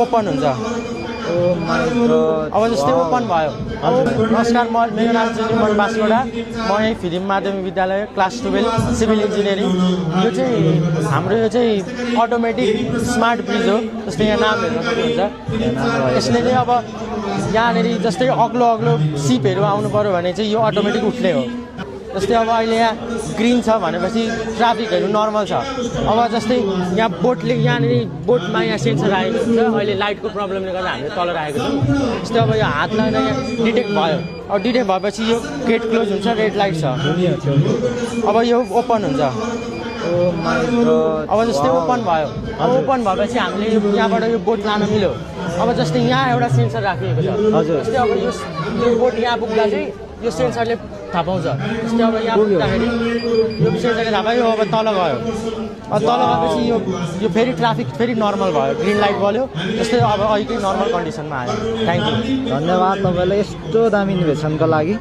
Open हुन्छ। अब जस्तै ओपन भयो। नमस्कार, मेरो नाम चाहिँ निर्मल बास्कोटा। म यही फिलिम माध्यमिक विद्यालय क्लास 12 सिभिल इन्जिनियरिङ। यो चाहिँ हाम्रो यो चाहिँ अटोमेटिक स्मार्ट ब्रिज हो। जस्तै यहाँ नाम हेर्न सक्नुहुन्छ। यसले चाहिँ अब यहाँनिर जस्तै अग्लो अग्लो सिपहरू आउनु पऱ्यो भने चाहिँ यो अटोमेटिक उठ्ने हो। जस्तै अब अहिले यहाँ ग्रिन छ भनेपछि ट्राफिकहरू नर्मल छ। अब जस्तै यहाँ बोटले यहाँनिर बोटमा यहाँ सेन्सर आएको हुन्छ। अहिले लाइटको प्रब्लमले गर्दा हामीले तल राखेको छौँ। जस्तै अब यो हात लगाएर यहाँ डिटेक्ट भयो। अब डिटेक्ट भएपछि यो गेट क्लोज हुन्छ, रेड लाइट छ। अब यो ओपन हुन्छ। अब जस्तै ओपन भयो। अब ओपन भएपछि हामीले यहाँबाट यो बोट लान मिल्यो। अब जस्तै यहाँ एउटा सेन्सर राखिएको छ। जस्तै अब यो बोट यहाँ पुग्दा चाहिँ यो सेन्सरले थाहा पाउँछ। जस्तै अब यहाँ पुग्दाखेरि यो सेन्सरले थाहा पायो। अब तल गयो। अब तल गएपछि यो फेरि ट्राफिक फेरि नर्मल भयो, ग्रिन लाइट बल्यो। जस्तै अब अहिले नर्मल कन्डिसनमा आयो। थ्याङ्क यू, धन्यवाद तपाईँलाई यस्तो दामी इन्भेसनको लागि।